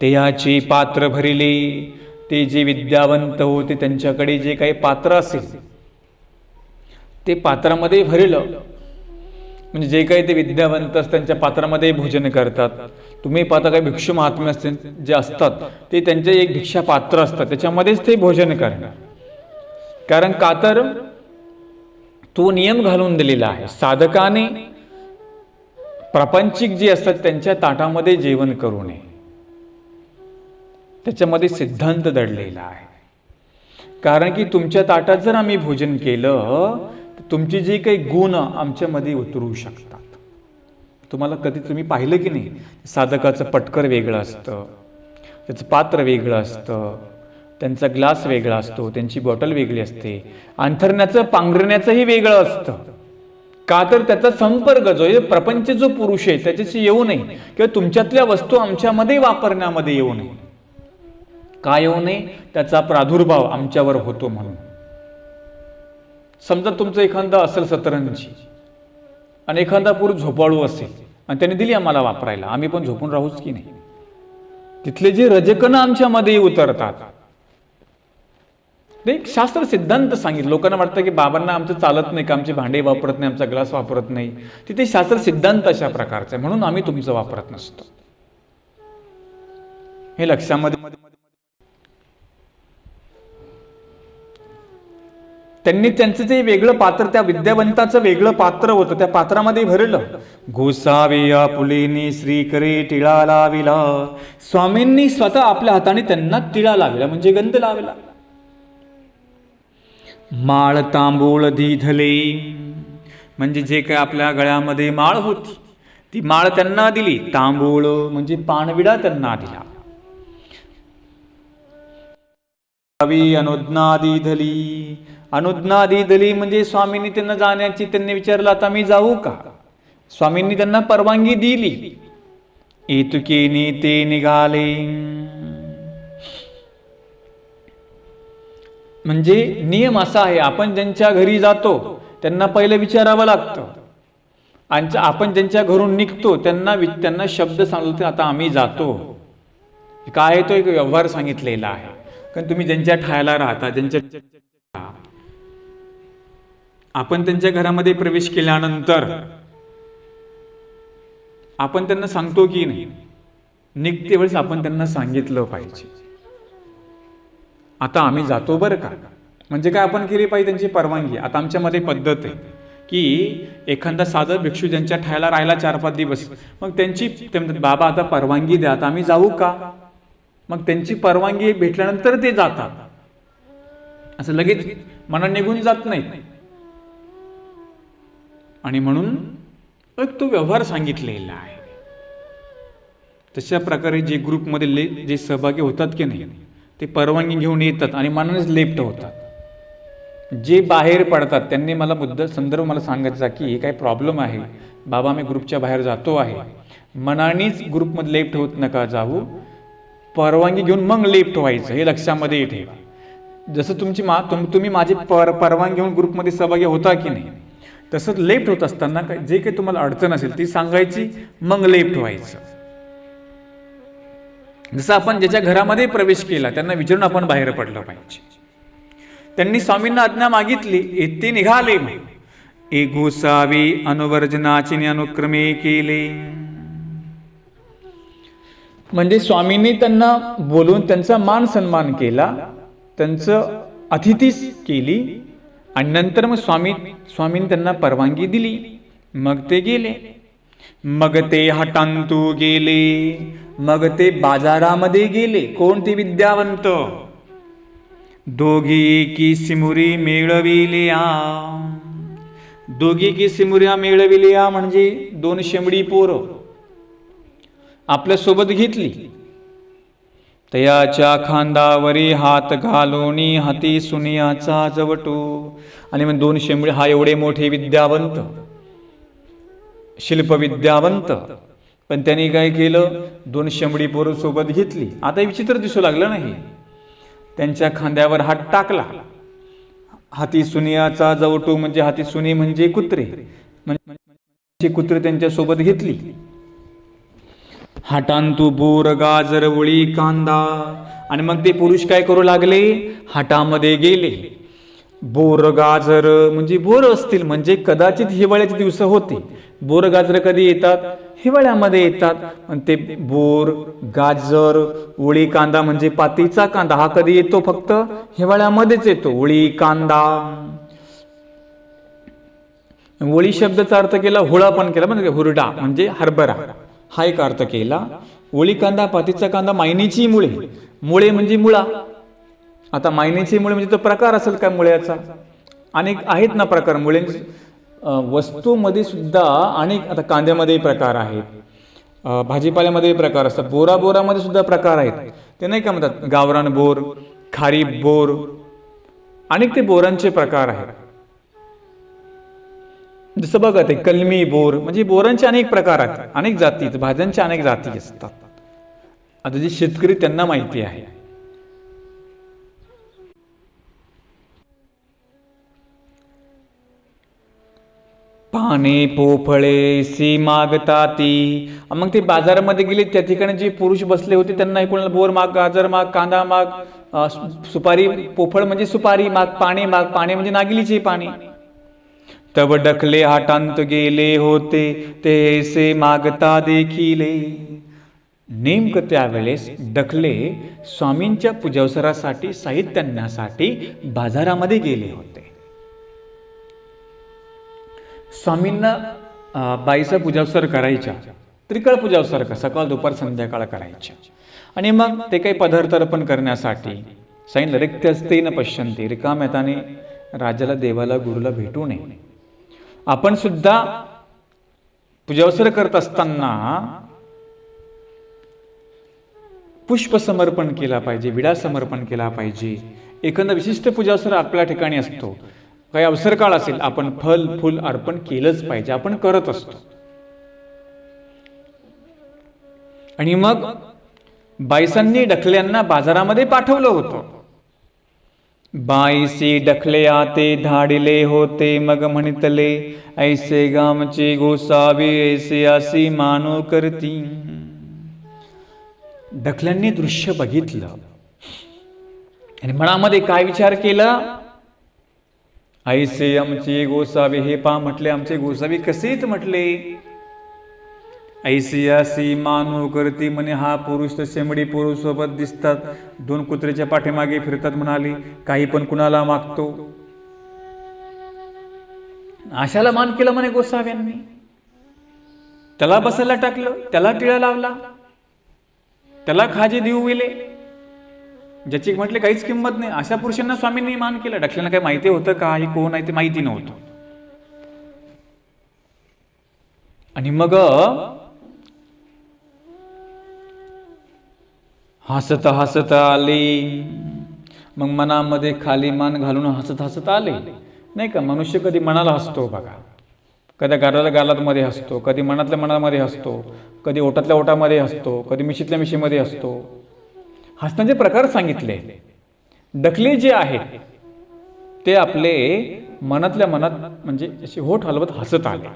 तेयाचे पात्र भरले. ते जे विद्यावंत होते त्यांच्याकडे जे काही पात्र असेल ते पात्रामध्ये भरलं. म्हणजे जे काही ते विद्यावंत असतात त्यांच्या पात्रामध्ये भोजन करतात. तुम्ही पाहता काही भिक्षू महात्मे असतील जे असतात, ते त्यांचे एक भिक्षा पात्र असतात, त्याच्यामध्येच ते भोजन करणार. कारण का तर तो नियम घालून दिलेला आहे, साधकाने प्रापंचिक जे असतात त्यांच्या ताटामध्ये जेवण करू नये. त्याच्यामध्ये सिद्धांत दडलेला आहे. कारण की तुमच्या ताटात जर आम्ही भोजन केलं तर तुमची जी काही गुण आमच्यामध्ये उतरू शकतात. तुम्हाला कधी तुम्ही पाहिलं की नाही, साधकाचं पटकर वेगळं असतं, त्याचं पात्र वेगळं असतं, त्यांचा ग्लास वेगळा असतो, त्यांची बॉटल वेगळी असते, अंथरण्याचं पांघरण्याचंही वेगळं असतं. का तर त्याचा संपर्क जो आहे, प्रपंच जो पुरुष आहे त्याच्याशी येऊ नये, किंवा तुमच्यातल्या वस्तू आमच्यामध्ये वापरण्यामध्ये येऊ नये. का येऊ नये? त्याचा प्रादुर्भाव आमच्यावर होतो म्हणून. समजा तुमचं एखादा असेल सतरंजी आणि एखादा पुरुष झोपाळू असेल आणि त्याने दिली आम्हाला वापरायला, आम्ही पण झोपून राहूच की नाही? तिथले जे रजकण आमच्यामध्ये उतरतात, ते एक शास्त्र सिद्धांत सांगितलं. लोकांना वाटतं की बाबांना आमचं चालत नाही, का आमचे भांडे वापरत नाही, आमचा ग्लास वापरत नाही. तिथे शास्त्र सिद्धांत अशा प्रकारचा आहे, म्हणून आम्ही तुमचं वापरत नसतो. हे लक्षामध्ये. त्यांनी त्यांचं जे वेगळं पात्र, त्या विद्यावंताचं वेगळं पात्र होतं, त्या पात्रामध्ये भरलं. गोसावे आपुलेनी श्री करे टिळा लाविला. स्वामींनी स्वतः आपल्या हाताने त्यांना टिळा लाविला, म्हणजे गंध लावला. माळ तांबूळ दिधले, म्हणजे जे काय आपल्या गळ्यामध्ये माळ होती ती माळ त्यांना दिली. तांबूळ म्हणजे पानविडा त्यांना दिला. अनुज्ञा दिधली, अनुज्ञा दिधली म्हणजे स्वामींनी त्यांना जाण्याची, त्यांनी विचारलं आता मी जाऊ का? स्वामींनी त्यांना परवानगी दिली. एतुके ते निघाले, म्हणजे नियम असा आहे, आपण ज्यांच्या घरी जातो त्यांना पहिलं विचारावं लागतं, आणि आपण ज्यांच्या घरून निघतो त्यांना शब्द सांगतो आता आम्ही जातो. काय तो एक व्यवहार सांगितलेला आहे. कारण तुम्ही ज्यांच्या ठायला राहता, ज्यांच्या आपण त्यांच्या घरामध्ये प्रवेश केल्यानंतर आपण त्यांना सांगतो की नाही? निघते वेळेस आपण त्यांना सांगितलं पाहिजे आता आम्ही जातो बरं का. म्हणजे काय आपण केली पाहिजे? त्यांची परवानगी. आता आमच्यामध्ये पद्धत आहे की एखादा साधं भिक्षू ज्यांच्या ठायला राहिला 4-5 दिवस, मग त्यांची बाबा आता परवानगी द्या, आता आम्ही जाऊ का? मग त्यांची परवानगी भेटल्यानंतर ते जातात, असं लगेच मना निघून जात नाही. आणि म्हणून तो व्यवहार सांगितलेला आहे. तशा प्रकारे जे ग्रुपमध्ये जे सहभागी होतात की नाही, ते परवानगी घेऊन येतात आणि मनानेच लेप्ट होतात. जे बाहेर पडतात त्यांनी मला संदर्भ मला सांगायचा की हे काय प्रॉब्लेम आहे बाबा, मी ग्रुपच्या बाहेर जातो आहे. मनानेच ग्रुपमध्ये लेफ्ट होत नका जाऊ, परवानगी घेऊन मग लेफ्ट व्हायचं, हे लक्षामध्ये ठेवा. जसं तुम्ही माझी परवानगी घेऊन ग्रुपमध्ये सहभागी होता की नाही, तसंच लेफ्ट होत असताना जे काही तुम्हाला अडचण असेल ती सांगायची, मग लेफ्ट व्हायचं. जसं आपण ज्याच्या घरामध्ये प्रवेश केला त्यांना विचारून आपण बाहेर पडलं पाहिजे. त्यांनी स्वामींना आज्ञा मागितली, ते निघाले. ए गोसावी अनुवर्जनाची अनुक्रमे केले, म्हणजे स्वामींनी त्यांना बोलून त्यांचा मान सन्मान केला, त्यांचं अतिथीच केली. आणि नंतर मग स्वामींनी त्यांना परवानगी दिली, मग ते गेले. मग ते हटांतू गेले, मग ते बाजारामध्ये गेले. कोण? ते विद्यावंत. दोघी की सिमुरी मेळविल्या, दोघी की सिमुऱ्या मेळविल्या म्हणजे 2 शेंबडी पोरं आपल्या सोबत घेतली. तयाच्या खांदावरी हात घालोनी हाती सुनियाचा जवटू. आणि मग 2 शेंबडी, हा एवढे मोठे विद्यावंत, शिल्प विद्यावंत, पण त्यांनी काय केलं? 2 शेंबडी पोरं सोबत घेतली. आता विचित्र दिसू लागलं नाही. त्यांच्या खांद्यावर हात टाकला. हाती सुनियाचा जवटू म्हणजे हाती सुनी म्हणजे कुत्रे, म्हणजे कुत्रे त्यांच्या सोबत घेतली. हाटांतू बोर गाजर वळी कांदा. आणि मग ते पुरुष काय करू लागले? हाटामध्ये गेले. बोर गाजर म्हणजे बोर असतील, म्हणजे कदाचित हिवाळ्याचे दिवस होते. बोर गाजर कधी येतात? हिवाळ्यामध्ये येतात. पण ते बोर गाजर ओळी कांदा म्हणजे पातीचा कांदा, हा कधी येतो? फक्त हिवाळ्यामध्येच येतो. ओळी कांदा, ओळी शब्दाचा अर्थ केला, हुळा पण केला, म्हणजे हुरडा म्हणजे हरभरा, हा एक अर्थ केला. ओळी कांदा, पातीचा कांदा, मायनीची मुळे, मुळे म्हणजे मुळा. आता मायनीची मुळे म्हणजे तो प्रकार असेल काय मुळ्याचा? अनेक आहेत ना प्रकार मुळे. वस्तूमध्ये सुद्धा अनेक, आता कांद्यामध्ये प्रकार आहेत, भाजीपाल्यामध्ये प्रकार असतात, बोरामध्ये सुद्धा प्रकार आहेत. ते नाही का म्हणतात गावरान बोर, खारी बोर, अनेक ते बोरांचे प्रकार आहेत. जसं बघा ते कलमी बोर, म्हणजे बोरांचे अनेक प्रकार आहेत, अनेक जाती, भाज्यांच्या अनेक जाती असतात. आता जे शेतकरी त्यांना माहिती आहे. पाने पोफळे सी मागता ती. मग ते बाजारामध्ये गेले, त्या ठिकाणी जे पुरुष बसले होते त्यांना कोणाला बोर माग, गाजर माग, कांदा माग, सुपारी, पोफळ म्हणजे सुपारी माग, पाने माग, पाने म्हणजे नागिलीचे पाने. तब डखले हाटांत गेले होते ते ऐसे मागता देखिले. नेमकं त्यावेळेस डखले स्वामींच्या पूजावसरासाठी साहित्य आणण्यासाठी बाजारामध्ये गेले होते. स्वामींना बाईचा पूजावसर करायच्या, त्रिकाळ पूजावसर का, सकाळ दुपार संध्याकाळ करायच्या. आणि मग ते काही पदार्थ अर्पण करण्यासाठी सांगितलं, रिक्त असते न पश्यंती, रिकाम्याताने राजाला, देवाला, गुरुला भेटू नये. आपण सुद्धा पूजावसर करत असताना पुष्प समर्पण केला पाहिजे, विडा समर्पण केला पाहिजे. एखादा विशिष्ट पूजावसर आपल्या ठिकाणी असतो, काही अवसर काळ असेल, आपण फल फूल अर्पण केलंच पाहिजे, आपण करत असतो. आणि मग बाईसांनी डखल्यांना बाजारामध्ये पाठवलं होतं. बाईसी डखले आते धाडिले होते, मग म्हणितले ऐसे गामचे गोसावी, ऐसे असी मानो करती. डखल्यांनी दृश्य बघितलं आणि मनामध्ये काय विचार केला, ऐसे आमचे गोसावे, हे पा म्हटले आमचे गोसावी कसेच म्हटले. ऐसी असी मानो करती, म्हणे हा पुरुष तर शेमडी पुरुष सोबत दिसतात, दोन कुत्र्याच्या पाठीमागे फिरतात, म्हणाली काही पण कुणाला मागतो. आशाला मान केला म्हणे गोसाव्यांनी, त्याला बसायला टाकलं, त्याला टिळा लावला, त्याला खाजे देऊ गेले, ज्याची म्हटले काहीच किंमत नाही. अशा पुरुषांना स्वामींनी मान केला. डखल्यांना काही माहिती होतं का ही कोण आहे ते माहिती नव्हतं. आणि मग हसत हसत आले, मग मनामध्ये खाली मान घालून हसत हसत आले. नाही का, मनुष्य कधी मनाला हसतो बघा, कधी गालाला गालामध्ये हसतो, कधी मनातल्या मनामध्ये हसतो, कधी ओटातल्या ओटामध्ये हसतो, कधी मिशीतल्या मिशीमध्ये हसतो. हसण्याचे प्रकार सांगितले. डखले जे आहेत ते आपले मनातल्या मनात म्हणजे असे होठ हलवत हसत आले.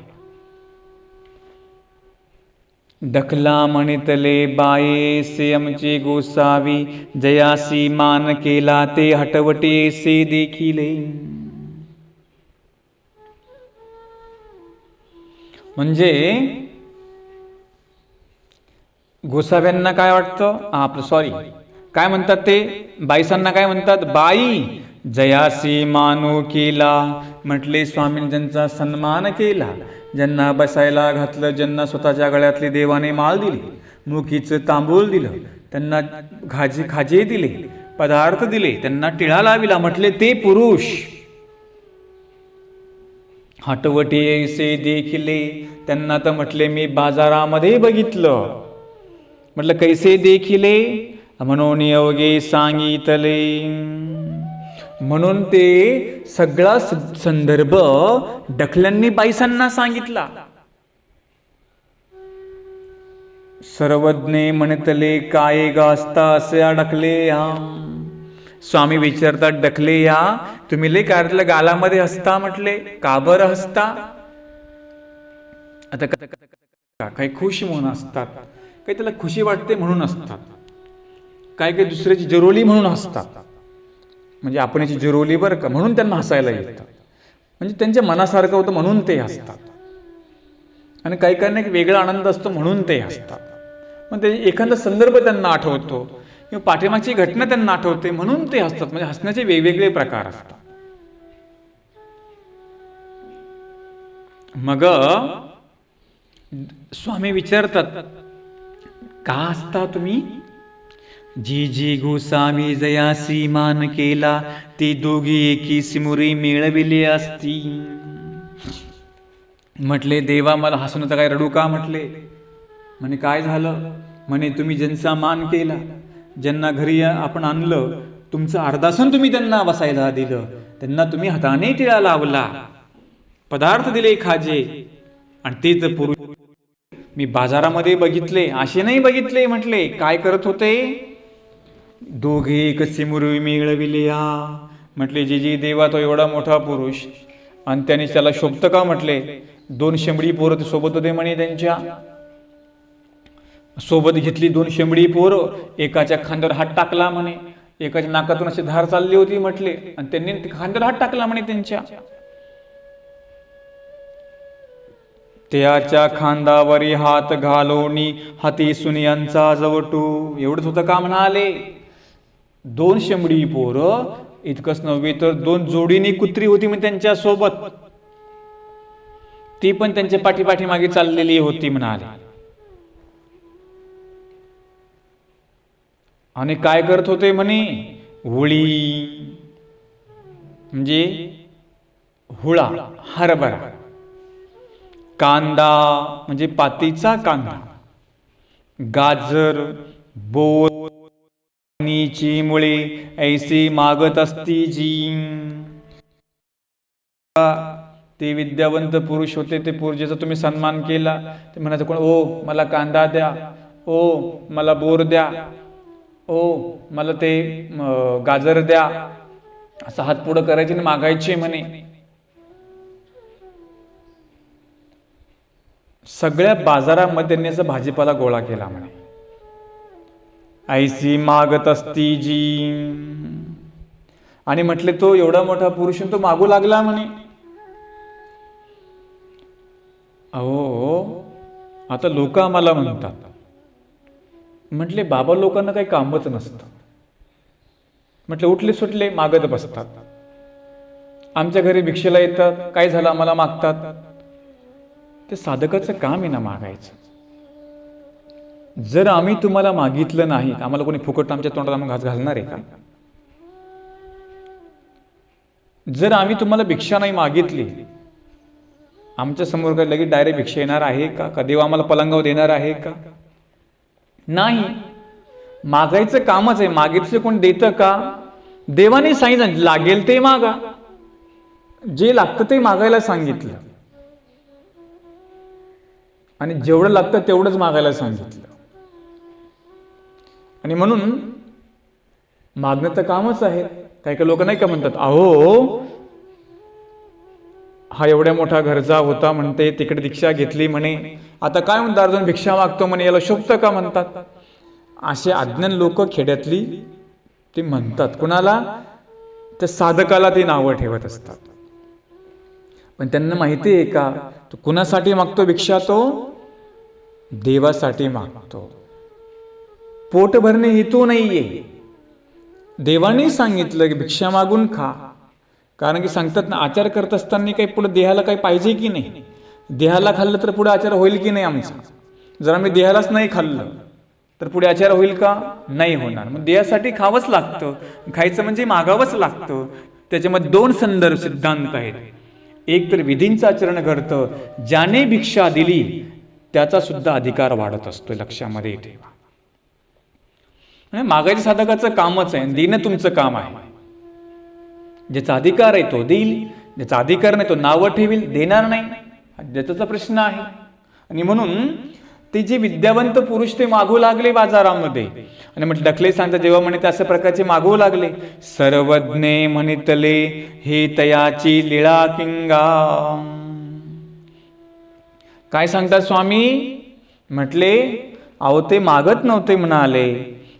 डखला म्हणितले बाये से आमचे गोसावी, जयासी मान केला ते हटवटे से देखिले. म्हणजे गोसाव्यांना काय वाटतं, आपलं सॉरी काय म्हणतात ते, बाईसांना काय म्हणतात, बाई जयासी मानो केला, म्हटले स्वामींनी ज्यांचा सन्मान केला, ज्यांना बसायला घातलं, ज्यांना स्वतःच्या गळ्यातली देवाने माळ दिली, मुखीचं तांबूल दिलं, त्यांना खाजे दिले, पदार्थ दिले, त्यांना टिळा लाविला, म्हटले ते पुरुष. हटवटे ऐसे देखिले, त्यांना तर म्हटले मी बाजारामध्ये बघितलं. म्हटलं कैसे देखिले, म्हणून अवघे सांगितले. म्हणून ते सगळा संदर्भ डखल्यांनी बाईसांना सांगितला. सर्वज्ञे म्हणतले काय गास्ता, असे अडकले या. स्वामी विचारतात, डखले या तुम्ही लय कारलं गालामध्ये हसता, म्हटले का बरं हसता. आता काही खुश म्हणून असतात, काही त्याला खुशी वाटते म्हणून असतात, काय काही दुसऱ्याची जरोली म्हणून हसतात. म्हणजे आपण याची जिरोली बरं का, म्हणून त्यांना हसायला येतं, म्हणजे त्यांच्या मनासारखं होतं म्हणून ते हसतात. आणि काही काहींना एक वेगळा आनंद असतो म्हणून ते हसतात. मग ते एखादा संदर्भ त्यांना आठवतो किंवा पाठीमागची घटना त्यांना आठवते म्हणून ते हसतात. म्हणजे हसण्याचे वेगवेगळे प्रकार असतात. मग स्वामी विचारतात का हसता तुम्ही. जी जी गोसावी जयासी मान केला, ती दोघी एकी सिमुरी मिळविली असती. म्हटले देवा मला हसणं तर काय रडू का, म्हटले. म्हणे काय झालं, म्हणे तुम्ही ज्यांचा मान केला, ज्यांना घरी आपण आणलं, तुमचं अर्धासन तुम्ही त्यांना बसायला दिलं, त्यांना तुम्ही हाताने टिळा लावला, पदार्थ दिले खाजे, आणि तेच पुरुष मी बाजारामध्ये बघितले, असे नाही बघितले. म्हटले काय करत होते, दोघे कसे मुरवी मिळविल्या. म्हटले जी जी देवा तो एवढा मोठा पुरुष आणि त्याने त्याला शोभतं का, म्हटले 2 शेंबडी पोरं सोबत होते म्हणे, त्यांच्या सोबत घेतली 2 शेंबडी पोरं, एकाच्या खांद्यावर हात टाकला म्हणे, एकाच्या नाकातून अशी धार चालली होती म्हटले, आणि त्यांनी खांद्यावर हात टाकला म्हणे त्यांच्या. त्याच्या खांदावरी हात घालोनी हाती सुनियांचा जवटू. एवढंच होतं का म्हणाले. 2 शेंबडी पोरं, इतकंच नव्हे तर 2 जोडीनी कुत्री होती म्हणजे त्यांच्या सोबत, ती पण त्यांच्या पाठीमागे चाललेली होती म्हणाले. आणि काय करत होते म्हणे, हुळी म्हणजे हुळा हरभरा, कांदा म्हणजे पातीचा कांदा, गाजर, बोर, ची मुळे ऐसी मागत असती जी. ते विद्यावंत पुरुष होते, ते पुरुषाचा तुम्ही सन्मान केला, ते म्हणायचं कोण, ओ मला कांदा द्या, ओ मला बोर द्या, ओ मला ते गाजर द्या, असं हात पुढं करायचे आणि मागायचे म्हणे. सगळ्या बाजारामध्ये त्यांनी असं भाजीपाला गोळा केला म्हणे. ऐसी मागत असती जी. आणि म्हटले तो एवढा मोठा पुरुष तो मागू लागला म्हणे. अहो आता लोक आम्हाला म्हणतात, म्हटले बाबा लोकांना काही कामच नसतं, म्हटले उठले सुटले मागत बसतात, आमच्या घरी भिक्षेला येतात, काय झालं आम्हाला मागतात. ते साधकाचं काम आहे ना मागायचं. जर आम्ही तुम्हाला मागितलं नाही, आम्हाला कोणी फुकट आमच्या तोंडात आम्ही घास घालणार आहे का. जर आम्ही तुम्हाला भिक्षा नाही मागितली, आमच्या समोर काय लगेच डायरेक्ट भिक्षा येणार आहे का देव आम्हाला पलंगावर देणार आहे का. नाही, मागायचं कामच आहे. मागितलं कोण देतं का. देवाने सांगितलं लागेल ते मागा, जे लागतं ते मागायला सांगितलं, आणि जेवढं लागतं तेवढंच मागायला सांगितलं. आणि म्हणून मागणं तर कामच आहे. काही काही लोक नाही का म्हणतात, अहो हा एवढ्या मोठा घरचा होता म्हणते, तिकडे दीक्षा घेतली म्हणे, आता काय म्हणतात अर्जुन भिक्षा मागतो म्हणे, याला शोभतं का म्हणतात. असे अज्ञान लोक खेड्यातली ते म्हणतात. कुणाला, त्या साधकाला ते नावं ठेवत असतात. पण त्यांना माहिती आहे का, तो कुणासाठी मागतो भिक्षा, तो देवासाठी मागतो. पोट भरणे हेतू नाहीये. देवाने सांगितलं की भिक्षा मागून खा, कारण की सांगतात ना, आचार करत असताना काही पुढे देहाला काही पाहिजे की नाही. देहाला खाल्लं तर पुढे आचार होईल की नाही आमचा. जर आम्ही देहालाच नाही खाल्लं तर पुढे आचार होईल का, नाही होणार. मग देहासाठी खावंच लागतं. खायचं म्हणजे मागावंच लागतं. त्याच्यामध्ये 2 संदर्भ सिद्धांत आहेत. एक तर विधींचं आचरण घडतं, ज्याने भिक्षा दिली त्याचा सुद्धा अधिकार वाढत असतो, लक्षामध्ये ठेवा. मागायचं साधकाचं कामच आहे, देणं तुमचं काम आहे. ज्याचा अधिकार आहे तो देईल, ज्याचा अधिकार नाही तो नावं ठेवील, देणार नाही, ज्याचा प्रश्न आहे. आणि म्हणून ते जे विद्यावंत पुरुष ते मागू लागले बाजारामध्ये. आणि म्हटलं डखले सांगतात जेव्हा म्हणे अशा प्रकारचे मागवू लागले, सर्वज्ञे म्हणितले हे तयाची लीळा किंगा. काय सांगतात स्वामी, म्हटले अहो ते मागत नव्हते म्हणाले,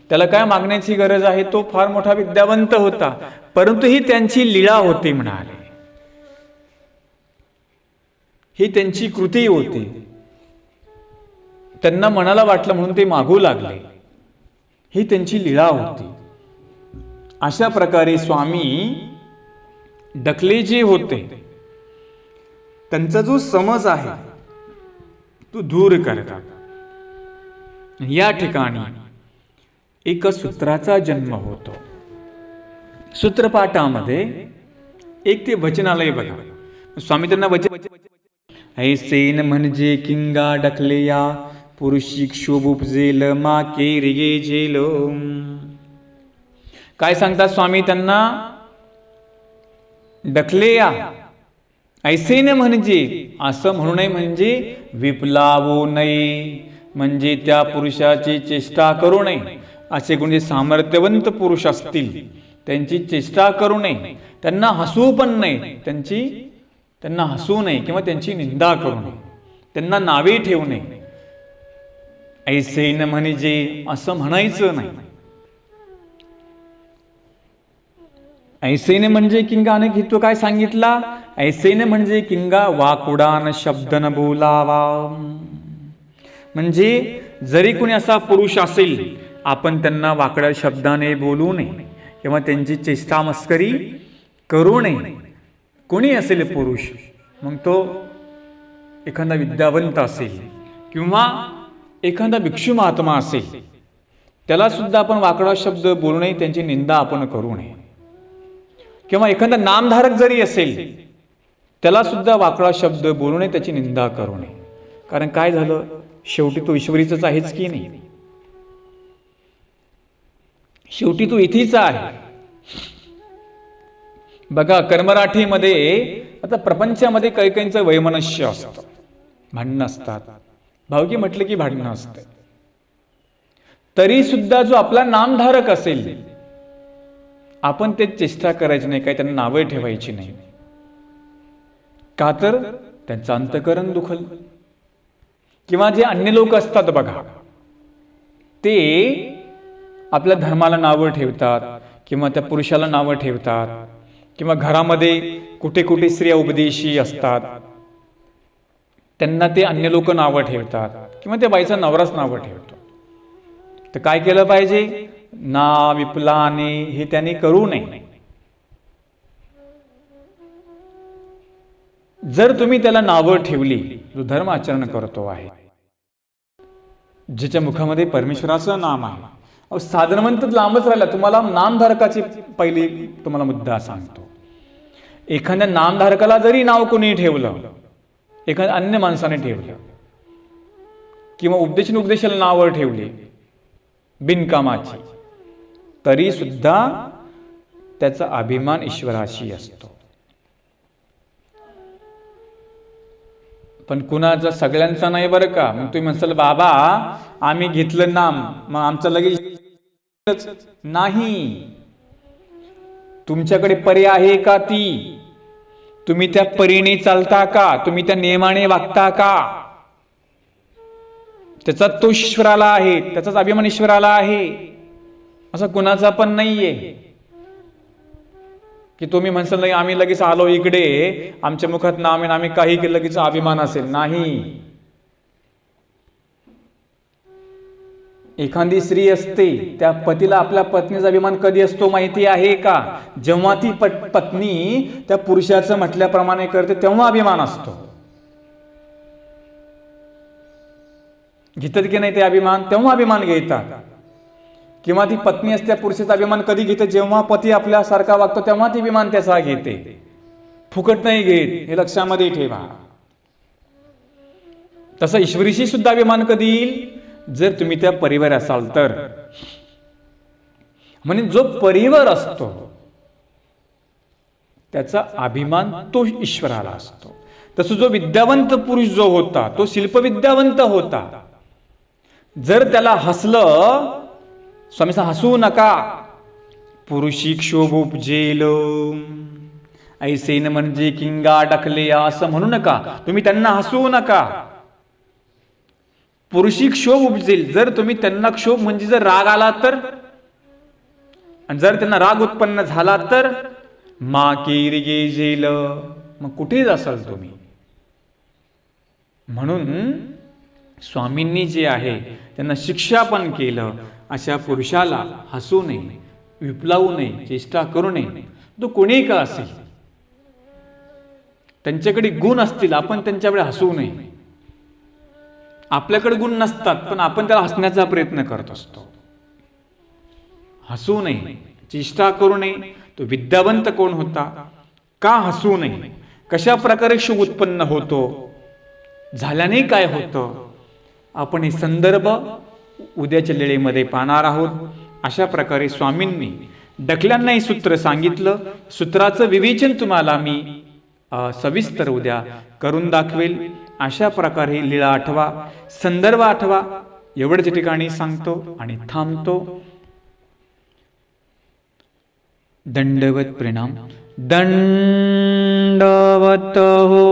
त्याला काय मागण्याची गरज आहे, तो फार मोठा विद्यावंत होता, परंतु ही त्यांची लीळा होती म्हणाले, ही त्यांची कृती होती, त्यांना मनाला वाटलं म्हणून ते मागू लागले, ही त्यांची लीळा होती. अशा प्रकारे स्वामी डखले जे होते त्यांचा जो समज आहे तो दूर करतात. या ठिकाणी एक सूत्राचा जन्म होतो. सूत्रपाठामध्ये एक ते वचनालय बघा. स्वामी त्यांना वचन, ऐसेन म्हणजे किंगा डखलेया पुरुषी क्षोभ उपजेल मा केरिये जेल. काय सांगतात स्वामी त्यांना, डखलेया ऐसेन म्हणजे असं म्हणू नये, म्हणजे विप्लावू नये, म्हणजे त्या पुरुषाची चेष्टा करू नये. असे कोणी सामर्थ्यवंत पुरुष असतील त्यांची चेष्टा करू नये, त्यांना हसवू पण नाही, त्यांची त्यांना हसू नये किंवा त्यांची निंदा करू नये, त्यांना नावे ठेवू नये. ऐसे न म्हणजे असं म्हणायचं नाही. ऐसेने म्हणजे किंगा अनेक हित्व काय सांगितला? ऐसेने म्हणजे किंगा वाकुडान शब्द न बोलावा. म्हणजे जरी कोणी असा पुरुष असेल, आपण त्यांना वाकड्या शब्दाने बोलू नये किंवा त्यांची चेष्टा मस्करी करू नये. कोणी असेल पुरुष, मग तो एखादा विद्यावंत असेल किंवा एखादा भिक्षू महात्मा असेल, त्याला सुद्धा आपण वाकडा शब्द बोलू नये, त्यांची निंदा आपण करू नये. किंवा एखादा नामधारक जरी असेल, त्याला सुद्धा वाकडा शब्द बोलू नये, त्याची निंदा करू नये. कारण काय झालं, शेवटी तो ईश्वरीच आहेच की नाही. शेवटी तो इथेचा आहे. बघा कर्मराठीमध्ये आता प्रपंचामध्ये काही काहींचं वैमनस्य असतं, भांडणं असतात. भावकी म्हटलं की भांडणं असतं. तरी सुद्धा जो आपला नामधारक असेल, आपण ते चेष्टा करायची नाही, काही त्यांना नावे ठेवायची नाही. का तर त्यांचं अंतःकरण दुखल. किंवा जे अन्य लोक असतात बघा, ते आपल्या धर्माला नावं ठेवतात किंवा त्या पुरुषाला नावं ठेवतात किंवा घरामध्ये कुठे कुठे स्त्रिया उपदेशी असतात, त्यांना ते अन्य लोक नावं ठेवतात किंवा त्या बाईचा नवराच नावं ठेवतो. तर काय केलं पाहिजे? ना विपुलाने हे त्यांनी करू नये. जर तुम्ही त्याला नावं ठेवली, जो धर्म आचरण करतो आहे, ज्याच्या मुखामध्ये परमेश्वराचं नाम आहे, साधनवंत लांबच राहिला. तुम्हाला नामधारकाची पहिली तुम्हाला मुद्दा सांगतो. एखाद्या नामधारकाला जरी नाव कोणी ठेवलं, एखाद्या अन्य माणसाने ठेवलं किंवा उपदेशाला नावं ठेवली बिनकामाची, तरी सुद्धा त्याचा अभिमान ईश्वराशी असतो. पण कुणाचा? सगळ्यांचा नाही बरं का. मग तुम्ही म्हणसाल बाबा आम्ही घेतलं नाम, मग आमचं लगेच नाही. तुमच्याकडे पर्याय आहे का? ती तुम्ही त्या परीने चालता का? तुम्ही त्या नियमाने वागता का? त्याचा तो ईश्वराला आहे, त्याचाच अभिमान ईश्वराला आहे. असं कुणाचा पण नाहीये की तुम्ही म्हणसाल नाही आम्ही लगेच आलो इकडे, आमच्या मुखात नाम आहे, आम्ही काही केलं लगेच अभिमान असेल. नाही. एखादी स्त्री असते, त्या पतीला आपल्या पत्नीचा अभिमान कधी असतो माहिती आहे का? जेव्हा ती पत्नी त्या पुरुषाचं म्हटल्याप्रमाणे करते, तेव्हा अभिमान असतो. घेतात की नाही ते अभिमान? तेव्हा अभिमान घेतात. किंवा ती पत्नी असते, पुरुषाचा अभिमान कधी घेते? जेव्हा पती आपल्यासारखा वागतो, तेव्हा ती अभिमान त्याचा घेते. फुकट नाही घेत, हे लक्षामध्ये ठेवा. तसा ईश्वरीशी सुद्धा अभिमान कधी येईल? जर तुम्ही त्या परिवार असाल तर. म्हणजे जो परिवार असतो त्याचा अभिमान तो ईश्वराला असतो. तसं जो विद्यावंत पुरुष जो होता, तो शिल्पविद्यावंत होता. जर त्याला हसलं, स्वामी हसू नका, पुरुषी क्षोभ उपजेल. ऐसेन म्हणजे किंगा डकले असं म्हणू नका. तुम्ही त्यांना हसवू नका. पुरुषी क्षोभ उपजेल. जर तुम्ही त्यांना क्षोभ म्हणजे जर राग आला तर, आणि जर त्यांना राग उत्पन्न झाला तर मा कीर्गे जेल, मग कुठेच असाल तुम्ही. म्हणून स्वामींनी जे आहे त्यांना शिक्षा पण केलं. अशा पुरुषाला हसू नये, विपलावू नये, चेष्टा करू नये. तो कोणी का असेल, त्यांच्याकडे गुण असतील, आपण त्यांच्याकडे हसू नये. आपल्याकडे गुण नसतात, पण आपण त्याला हसण्याचा प्रयत्न करत असतो. हसू नये, चेष्टा करू नये. तो विद्यावंत कोण होता? का हसू नये? कशा प्रकारे शुभ उत्पन्न होतो? झाल्याने काय होतं? आपण हे संदर्भ उद्याच्या लेळेमध्ये पाहणार आहोत. अशा प्रकारे स्वामींनी डकल्यांना हे सूत्र सांगितलं. सूत्राचं विवेचन तुम्हाला मी सविस्तर उद्या करून दाखवेल. अशा प्रकारे लीळा आठवा, संदर्भ आठवा. एवढ्याच ठिकाणी सांगतो आणि थांबतो. दंडवत प्रणाम. दंडवत भवतु